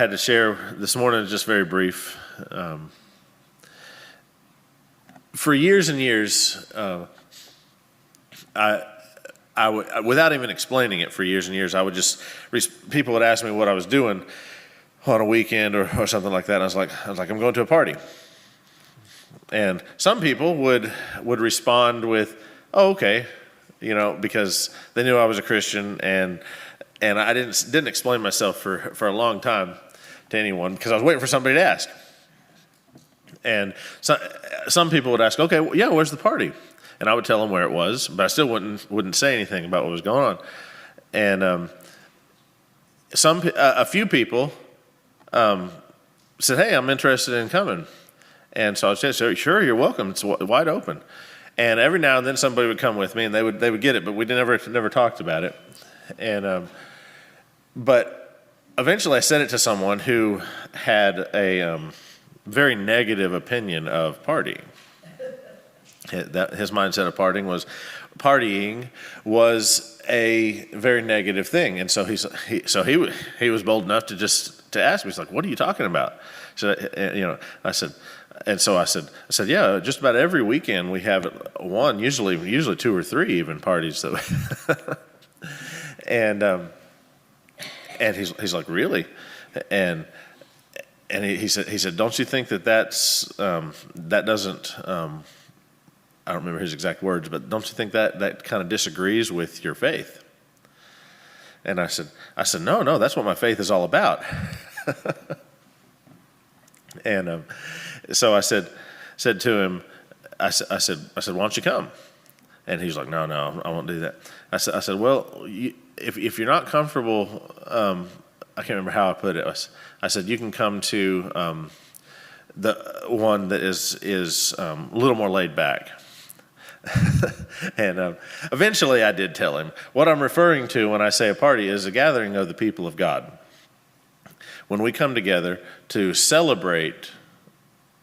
had to share this morning is just very brief. For years and years, I would, without even explaining it for years and years, I would just, people would ask me what I was doing on a weekend or something like that. And I was like, I'm going to a party. And some people would respond with, oh, okay, because they knew I was a Christian, and I didn't explain myself for a long time to anyone because I was waiting for somebody to ask. And some people would ask, okay, well, yeah, where's the party? And I would tell them where it was, but I still wouldn't say anything about what was going on. And a few people said, hey, I'm interested in coming. And so I said, sure, you're welcome. It's wide open. And every now and then somebody would come with me, and they would get it, but we never talked about it. And but eventually I said it to someone who had a very negative opinion of partying. His mindset of partying was a very negative thing, and so he was bold enough to ask me. He's like, "What are you talking about?" So I said, yeah, just about every weekend we have one, usually two or three even parties that, and he's like, really, and he said, don't you think that doesn't I don't remember his exact words, but don't you think that kind of disagrees with your faith? And I said, no, that's what my faith is all about. And so I said to him, I said, why don't you come? And he's like, no, I won't do that. I said, well, if you're not comfortable, I can't remember how I put it. I said, you can come to the one that is a little more laid back. And eventually I did tell him. What I'm referring to when I say a party is a gathering of the people of God. When we come together to celebrate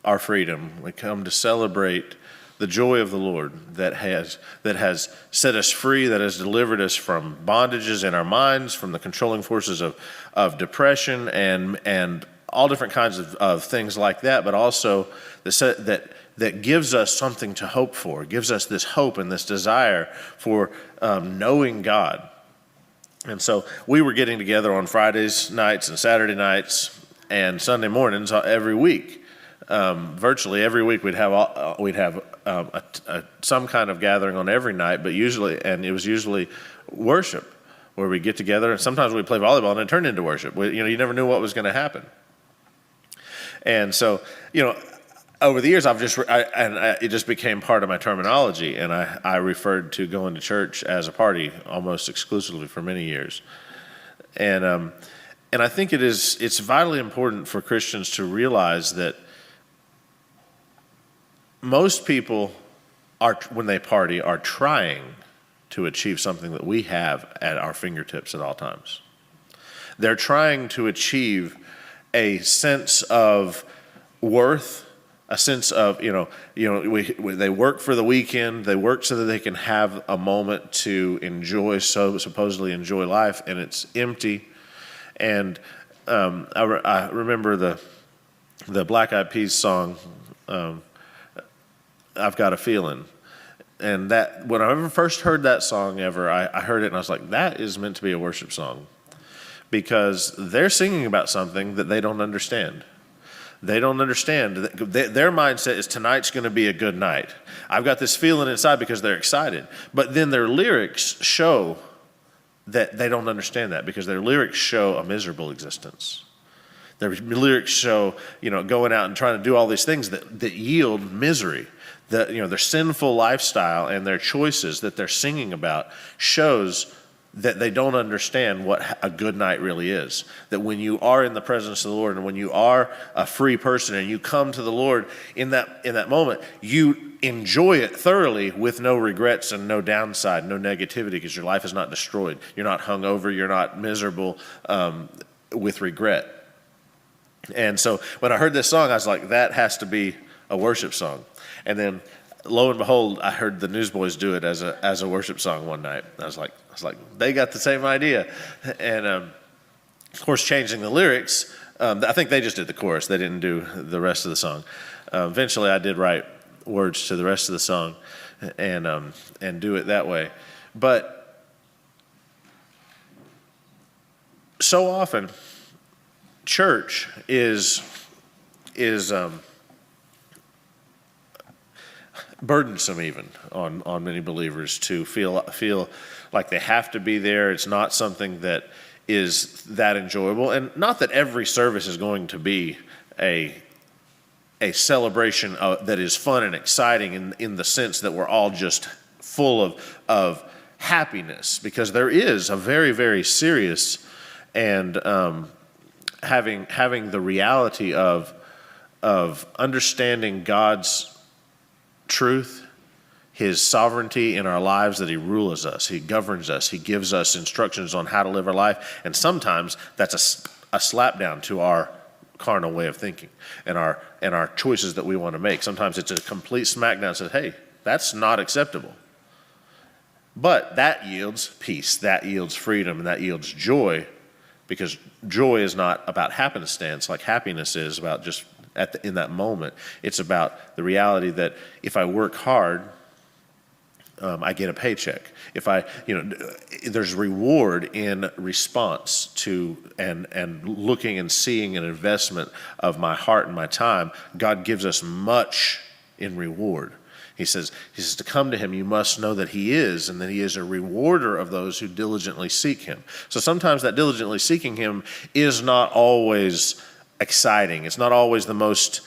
our freedom, we come to celebrate the joy of the Lord that has set us free, that has delivered us from bondages in our minds, from the controlling forces of depression and all different kinds of things like that, but also that gives us something to hope for, gives us this hope and this desire for knowing God. And so we were getting together on Fridays nights and Saturday nights and Sunday mornings every week. Virtually every week we'd have some kind of gathering on every night, but it was usually worship, where we get together, and sometimes we play volleyball and it turned into worship. You never knew what was going to happen. And so, over the years, it just became part of my terminology, and I referred to going to church as a party almost exclusively for many years. And I think it's vitally important for Christians to realize that most people when they party, are trying to achieve something that we have at our fingertips at all times. They're trying to achieve a sense of worth, a sense of, they work for the weekend, they work so that they can have a moment to supposedly enjoy life, and it's empty. And I remember the Black Eyed Peas song, I've Got a Feeling. And that, when I first heard that song I heard it and I was like, that is meant to be a worship song. Because they're singing about something that they don't understand. They don't understand. Their mindset is tonight's going to be a good night. I've got this feeling inside because they're excited. But then their lyrics show that they don't understand that, because their lyrics show a miserable existence. Their lyrics show, going out and trying to do all these things that yield misery. Their sinful lifestyle and their choices that they're singing about shows that they don't understand what a good night really is. That when you are in the presence of the Lord, and when you are a free person and you come to the Lord in that moment, you enjoy it thoroughly with no regrets and no downside, no negativity, because your life is not destroyed. You're not hungover. You're not miserable with regret. And so when I heard this song, I was like, that has to be a worship song. And then, lo and behold, I heard the Newsboys do it as a worship song one night. I was like, they got the same idea. And of course, changing the lyrics I think they just did the chorus. They didn't do the rest of the song. Eventually, I did write words to the rest of the song and do it that way. But so often, church is burdensome even on many believers to feel like they have to be there. It's not something that is that enjoyable, and not that every service is going to be a celebration that is fun and exciting in the sense that we're all just full of happiness, because there is a very, very serious and having the reality of understanding God's truth, His sovereignty in our lives, that He rules us, He governs us, He gives us instructions on how to live our life. And sometimes that's a slap down to our carnal way of thinking and our choices that we want to make. Sometimes it's a complete smackdown, says, hey, that's not acceptable. But that yields peace, that yields freedom, and that yields joy, because joy is not about happenstance like happiness is about just in that moment. It's about the reality that if I work hard, I get a paycheck. If there's reward in response to and looking and seeing an investment of my heart and my time. God gives us much in reward. He says to come to Him, you must know that He is, and that He is a rewarder of those who diligently seek Him. So sometimes that diligently seeking Him is not always exciting. It's not always the most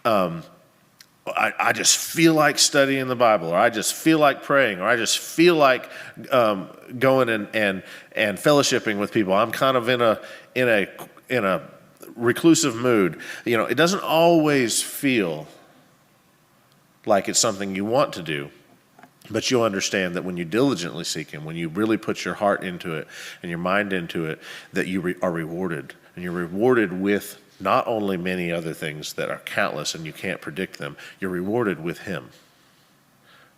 I just feel like studying the Bible, or I just feel like praying, or I just feel like going and fellowshipping with people. I'm kind of in a reclusive mood. It doesn't always feel like it's something you want to do, but you'll understand that when you diligently seek Him, when you really put your heart into it and your mind into it, that you are rewarded, and you're rewarded with not only many other things that are countless and you can't predict them. You're rewarded with Him.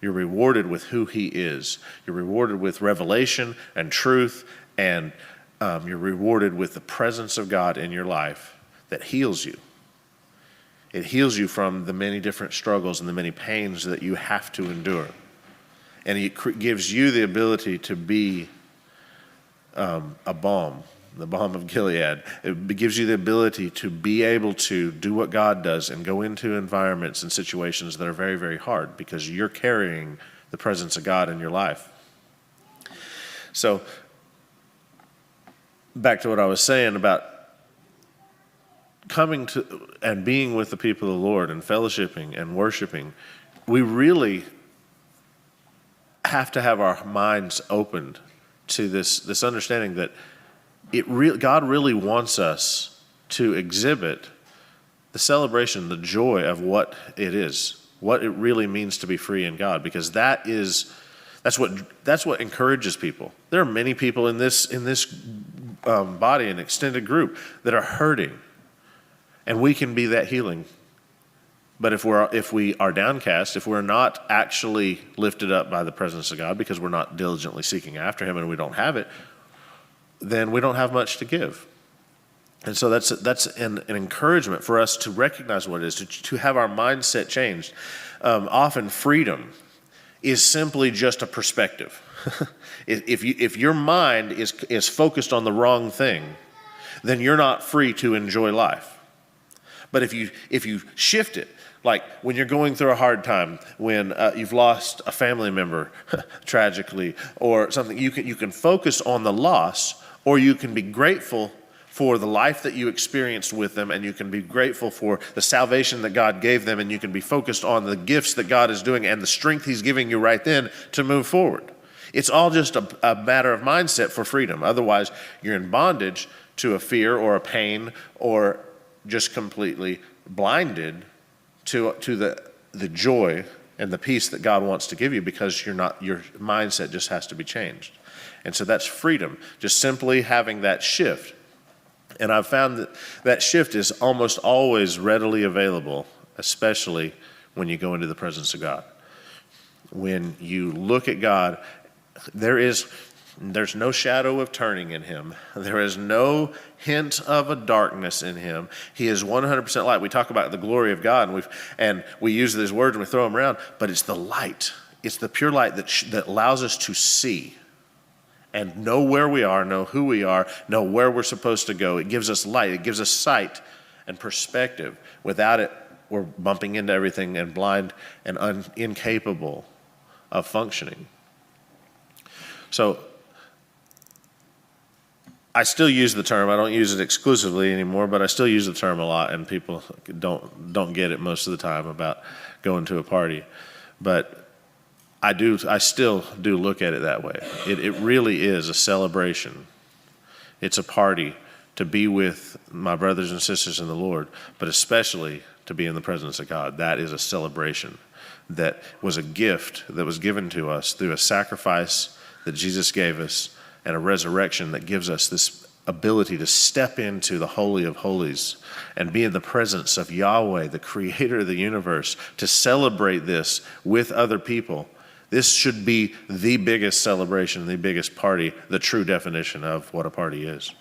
You're rewarded with who He is. You're rewarded with revelation and truth, and you're rewarded with the presence of God in your life that heals you. It heals you from the many different struggles and the many pains that you have to endure. And it gives you the ability to be a balm. The balm of Gilead. It gives you the ability to be able to do what God does and go into environments and situations that are very, very hard, because you're carrying the presence of God in your life. So, back to what I was saying about coming to and being with the people of the Lord and fellowshipping and worshiping, we really have to have our minds opened to this understanding that God really wants us to exhibit the celebration, the joy of what it is, what it really means to be free in God, because that's what encourages people. There are many people in this body, an extended group, that are hurting, and we can be that healing. But if we are downcast, if we're not actually lifted up by the presence of God, because we're not diligently seeking after Him and we don't have it, then we don't have much to give. And so that's an encouragement for us to recognize what it is, to have our mindset changed. Often freedom is simply just a perspective. If your mind is focused on the wrong thing, then you're not free to enjoy life. But if you shift it, like when you're going through a hard time, when you've lost a family member tragically or something, you can focus on the loss, or you can be grateful for the life that you experienced with them, and you can be grateful for the salvation that God gave them, and you can be focused on the gifts that God is doing and the strength He's giving you right then to move forward. It's all just a matter of mindset for freedom. Otherwise, you're in bondage to a fear or a pain, or just completely blinded to the joy and the peace that God wants to give you, because your mindset just has to be changed. And so that's freedom, just simply having that shift. And I've found that shift is almost always readily available, especially when you go into the presence of God. When you look at God, there is There's no shadow of turning in him. There is no hint of a darkness in him. He is 100% light. We talk about the glory of God, and we use these words and we throw them around, but it's the light. It's the pure light that allows us to see and know where we are, know who we are, know where we're supposed to go. It gives us light. It gives us sight and perspective. Without it, we're bumping into everything and blind and incapable of functioning. So I still use the term. I don't use it exclusively anymore, but I still use the term a lot, and people don't get it most of the time about going to a party. But I still do look at it that way. It really is a celebration. It's a party to be with my brothers and sisters in the Lord, but especially to be in the presence of God. That is a celebration that was a gift that was given to us through a sacrifice that Jesus gave us, and a resurrection that gives us this ability to step into the Holy of Holies and be in the presence of Yahweh, the creator of the universe, to celebrate this with other people. This should be the biggest celebration, the biggest party, the true definition of what a party is.